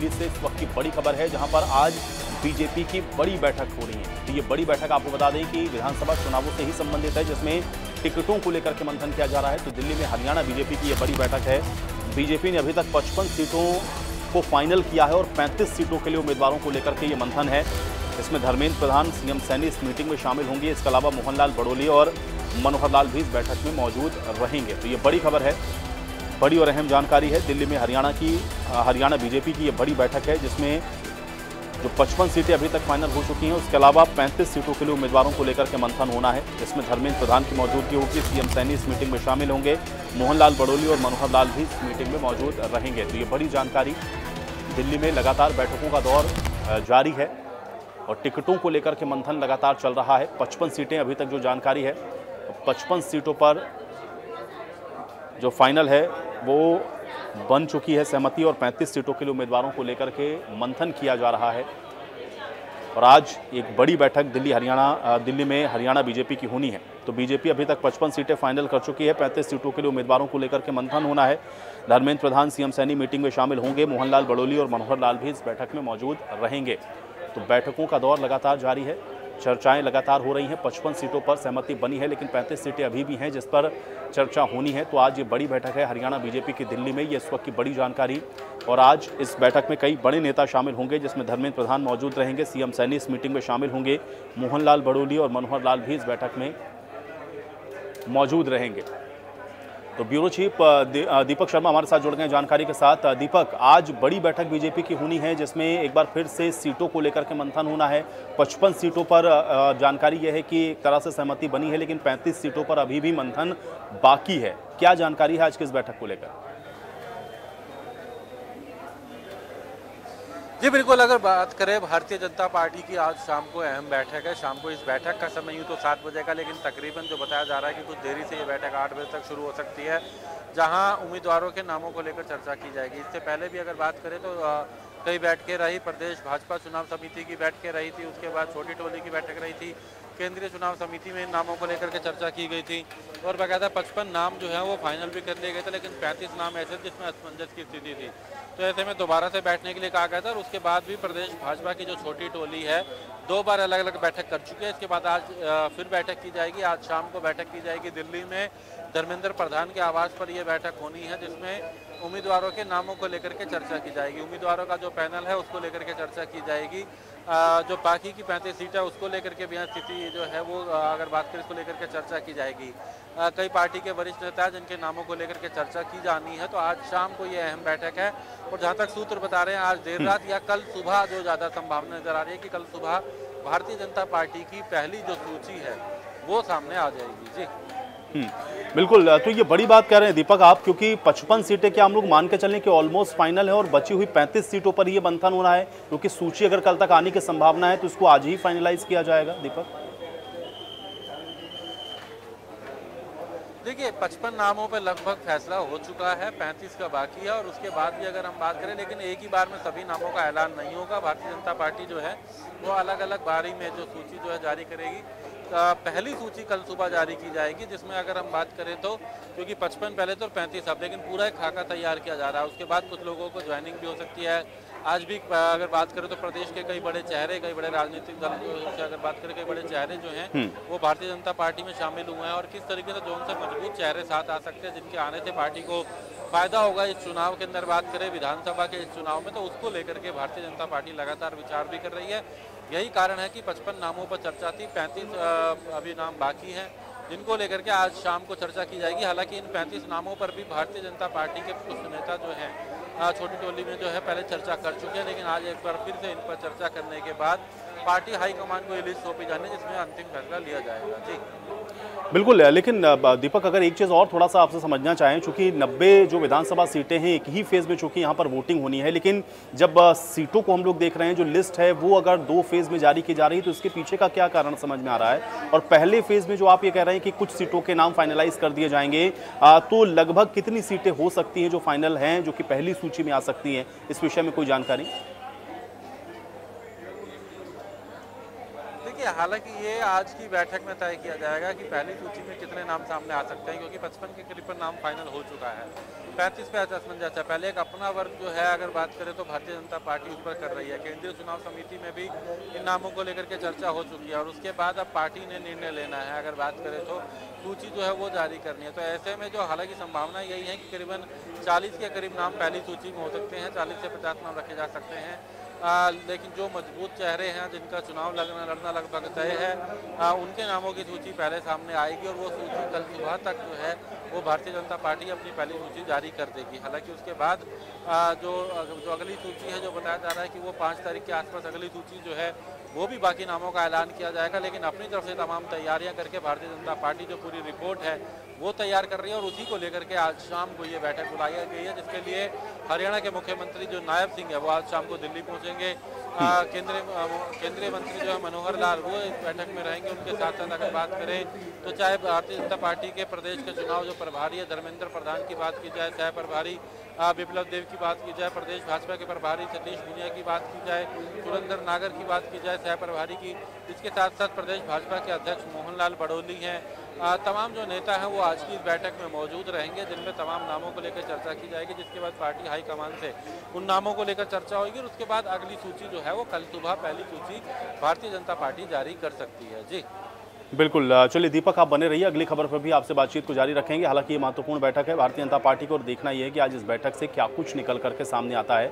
दिल्ली से इस वक्त की बड़ी खबर है, जहां पर आज बीजेपी की बड़ी बैठक हो रही है। तो ये बड़ी बैठक आपको बता दें कि विधानसभा चुनावों से ही संबंधित है, जिसमें टिकटों को लेकर के मंथन किया जा रहा है। तो दिल्ली में हरियाणा बीजेपी की ये बड़ी बैठक है। बीजेपी ने अभी तक 55 सीटों को फाइनल किया है और 35 सीटों के लिए उम्मीदवारों को लेकर के ये मंथन है। इसमें धर्मेंद्र प्रधान, सीएम सैनी इस मीटिंग में शामिल होंगे। इसके अलावा मोहनलाल बड़ोली और मनोहर लाल भी इस बैठक में मौजूद रहेंगे। तो ये बड़ी खबर है, बड़ी और अहम जानकारी है। दिल्ली में हरियाणा बीजेपी की ये बड़ी बैठक है, जिसमें जो 55 सीटें अभी तक फाइनल हो चुकी हैं, उसके अलावा 35 सीटों के लिए उम्मीदवारों को लेकर के मंथन होना है। इसमें धर्मेंद्र प्रधान की मौजूदगी होगी, सीएम सैनी इस मीटिंग में शामिल होंगे, मोहनलाल बड़ोली और मनोहर लाल भी इस मीटिंग में मौजूद रहेंगे। तो ये बड़ी जानकारी। दिल्ली में लगातार बैठकों का दौर जारी है और टिकटों को लेकर के मंथन लगातार चल रहा है। 55 सीटें अभी तक जो जानकारी है, 55 सीटों पर जो फाइनल है वो बन चुकी है सहमति और 35 सीटों के लिए उम्मीदवारों को लेकर के मंथन किया जा रहा है। और आज एक बड़ी बैठक दिल्ली में हरियाणा बीजेपी की होनी है। तो बीजेपी अभी तक 55 सीटें फाइनल कर चुकी है, 35 सीटों के लिए उम्मीदवारों को लेकर के मंथन होना है। धर्मेंद्र प्रधान, सीएम सैनी मीटिंग में शामिल होंगे, मोहनलाल बड़ोली और मनोहर लाल भी इस बैठक में मौजूद रहेंगे। तो बैठकों का दौर लगातार जारी है, चर्चाएं लगातार हो रही हैं। 55 सीटों पर सहमति बनी है, लेकिन 35 सीटें अभी भी हैं जिस पर चर्चा होनी है। तो आज ये बड़ी बैठक है हरियाणा बीजेपी की दिल्ली में, ये इस वक्त की बड़ी जानकारी। और आज इस बैठक में कई बड़े नेता शामिल होंगे, जिसमें धर्मेंद्र प्रधान मौजूद रहेंगे, सीएम सैनी इस मीटिंग में शामिल होंगे, मोहनलाल बड़ोली और मनोहर लाल भी इस बैठक में मौजूद रहेंगे। तो ब्यूरो चीफ दीपक शर्मा हमारे साथ जुड़ गए जानकारी के साथ। दीपक, आज बड़ी बैठक बीजेपी की होनी है, जिसमें एक बार फिर से सीटों को लेकर के मंथन होना है। 55 सीटों पर जानकारी यह है कि एक तरह से सहमति बनी है, लेकिन 35 सीटों पर अभी भी मंथन बाकी है। क्या जानकारी है आज की इस बैठक को लेकर? जी बिल्कुल, अगर बात करें भारतीय जनता पार्टी की आज शाम को अहम बैठक है। शाम को इस बैठक का समय यूँ तो 7 बजे का, लेकिन तकरीबन जो बताया जा रहा है कि कुछ देरी से ये बैठक 8 बजे तक शुरू हो सकती है, जहां उम्मीदवारों के नामों को लेकर चर्चा की जाएगी। इससे पहले भी अगर बात करें तो कई बैठकें रही, प्रदेश भाजपा चुनाव समिति की बैठकें रही थी, उसके बाद छोटी टोली की बैठक रही थी, केंद्रीय चुनाव समिति में इन नामों को लेकर के चर्चा की गई थी और बाकायदा 55 नाम जो है वो फाइनल भी कर लिए गए थे, लेकिन 35 नाम ऐसे जिसमें असमंजस की स्थिति थी। तो ऐसे में दोबारा से बैठने के लिए कहा गया था और उसके बाद भी प्रदेश भाजपा की जो छोटी टोली है 2 बार अलग अलग बैठक कर चुकी है। इसके बाद आज फिर बैठक की जाएगी। आज शाम को बैठक की जाएगी दिल्ली में धर्मेंद्र प्रधान के आवास पर यह बैठक होनी है, जिसमें उम्मीदवारों के नामों को लेकर के चर्चा की जाएगी। उम्मीदवारों का जो पैनल है उसको लेकर के चर्चा की जाएगी। जो बाकी की 35 सीट है उसको लेकर के भी स्थिति जो है वो अगर बात करें इसको लेकर के चर्चा की जाएगी। कई पार्टी के वरिष्ठ नेता जिनके नामों को लेकर के चर्चा की जानी है। तो आज शाम को ये अहम बैठक है और जहाँ तक सूत्र बता रहे हैं आज देर रात या कल सुबह जो ज़्यादा संभावना नजर आ रही है कि कल सुबह भारतीय जनता पार्टी की पहली जो सूची है वो सामने आ जाएगी। जी बिल्कुल। तो ये बड़ी बात कह रहे हैं दीपक आप, क्योंकि 55 सीटें क्या हम लोग मान के चलें कि ऑलमोस्ट फाइनल है और बची हुई 35 सीटों पर ये मंथन होना है, क्योंकि सूची अगर कल तक आने की संभावना है तो इसको आज ही फाइनलाइज किया जाएगा। दीपक, देखिए 55 नामों पर लगभग फैसला हो चुका है, 35 का बाकी है और उसके बाद भी अगर हम बात करें, लेकिन एक ही बार में सभी नामों का ऐलान नहीं होगा। भारतीय जनता पार्टी जो है वो अलग अलग बारी में जो सूची जो है जारी करेगी। पहली सूची कल सुबह जारी की जाएगी, जिसमें अगर हम बात करें तो क्योंकि 55 पहले तो 35 अब, लेकिन पूरा एक खाका तैयार किया जा रहा है। उसके बाद कुछ लोगों को ज्वाइनिंग भी हो सकती है। आज भी अगर बात करें तो प्रदेश के कई बड़े चेहरे, कई बड़े राजनीतिक दल से अगर बात करें, कई बड़े चेहरे जो हैं वो भारतीय जनता पार्टी में शामिल हुए हैं और किस तरीके से जो उनसे मजबूत चेहरे साथ आ सकते हैं जिनके आने से पार्टी को फायदा होगा इस चुनाव के अंदर। बात करें विधानसभा के इस चुनाव में तो उसको लेकर के भारतीय जनता पार्टी लगातार विचार भी कर रही है। यही कारण है कि 55 नामों पर चर्चा थी, 35 अभी नाम बाकी हैं जिनको लेकर के आज शाम को चर्चा की जाएगी। हालांकि इन 35 नामों पर भी भारतीय जनता पार्टी के कुछ नेता जो हैं छोटी टोली में जो है पहले चर्चा कर चुके हैं, लेकिन आज एक बार फिर से इन पर चर्चा करने के बाद पार्टी हाईकमान को ये लिस्ट सौंपी जानी है, जिसमें अंतिम फैसला लिया जाएगा। जी बिल्कुल। लेकिन दीपक, अगर एक चीज़ और थोड़ा सा आपसे समझना चाहें, चूंकि 90 जो विधानसभा सीटें हैं एक ही फेज़ में चूंकि यहाँ पर वोटिंग होनी है, लेकिन जब सीटों को हम लोग देख रहे हैं, जो लिस्ट है वो अगर 2 फेज़ में जारी की जा रही है, तो इसके पीछे का क्या कारण समझ में आ रहा है? और पहले फेज़ में जो आप ये कह रहे हैं कि कुछ सीटों के नाम फाइनलाइज कर दिए जाएंगे, तो लगभग कितनी सीटें हो सकती हैं जो फाइनल हैं, जो कि पहली सूची में आ सकती हैं? इस विषय में कोई जानकारी? देखिए, हालांकि ये आज की बैठक में तय किया जाएगा कि पहली सूची में कितने नाम सामने आ सकते हैं, क्योंकि 55 के करीब पर नाम फाइनल हो चुका है। 35 पे असमंजस है। पहले एक अपना वर्ग जो है, अगर बात करें तो भारतीय जनता पार्टी उस पर कर रही है। केंद्रीय चुनाव समिति में भी इन नामों को लेकर के चर्चा हो चुकी है और उसके बाद अब पार्टी ने निर्णय लेना है। अगर बात करें तो सूची जो है वो जारी करनी है। तो ऐसे में जो हालांकि संभावना यही है कि करीबन 40 के करीब नाम पहली सूची में हो सकते हैं, 40 से 50 नाम रखे जा सकते हैं। लेकिन जो मजबूत चेहरे हैं, जिनका चुनाव लड़ना लगभग तय है, उनके नामों की सूची पहले सामने आएगी और वो सूची कल सुबह तक जो है वो भारतीय जनता पार्टी अपनी पहली सूची जारी कर देगी। हालांकि उसके बाद जो अगली सूची है, जो बताया जा रहा है कि वो 5 तारीख के आसपास अगली सूची जो है वो भी बाकी नामों का ऐलान किया जाएगा। लेकिन अपनी तरफ से तमाम तैयारियां करके भारतीय जनता पार्टी जो पूरी रिपोर्ट है वो तैयार कर रही है और उसी को लेकर के आज शाम को ये बैठक बुलाई गई है, जिसके लिए हरियाणा के मुख्यमंत्री जो नायब सिंह है वो आज शाम को दिल्ली पहुंचेंगे। केंद्रीय मंत्री जो है मनोहर लाल वो इस बैठक में रहेंगे। उनके साथ साथ अगर बात करें तो चाहे भारतीय जनता पार्टी के प्रदेश के चुनाव जो प्रभारी है धर्मेंद्र प्रधान की बात की जाए, सह प्रभारी विप्लव देव की बात की जाए, प्रदेश भाजपा के प्रभारी सतीश पूनिया की बात की जाए, सुरेंद्र नागर की बात की जाए सह प्रभारी की, इसके साथ साथ प्रदेश भाजपा के अध्यक्ष मोहनलाल बड़ोली हैं, तमाम जो नेता हैं वो आज की इस बैठक में मौजूद रहेंगे, जिनमें तमाम नामों को लेकर चर्चा की जाएगी। जिसके बाद पार्टी हाईकमान से उन नामों को लेकर चर्चा होगी और उसके बाद अगली सूची जो है वो कल सुबह पहली सूची भारतीय जनता पार्टी जारी कर सकती है। जी बिल्कुल, चलिए दीपक आप बने रहिए, अगली खबर पर भी आपसे बातचीत को जारी रखेंगे। हालांकि ये महत्वपूर्ण बैठक है भारतीय जनता पार्टी को और देखना यह है कि आज इस बैठक से क्या कुछ निकल करके सामने आता है।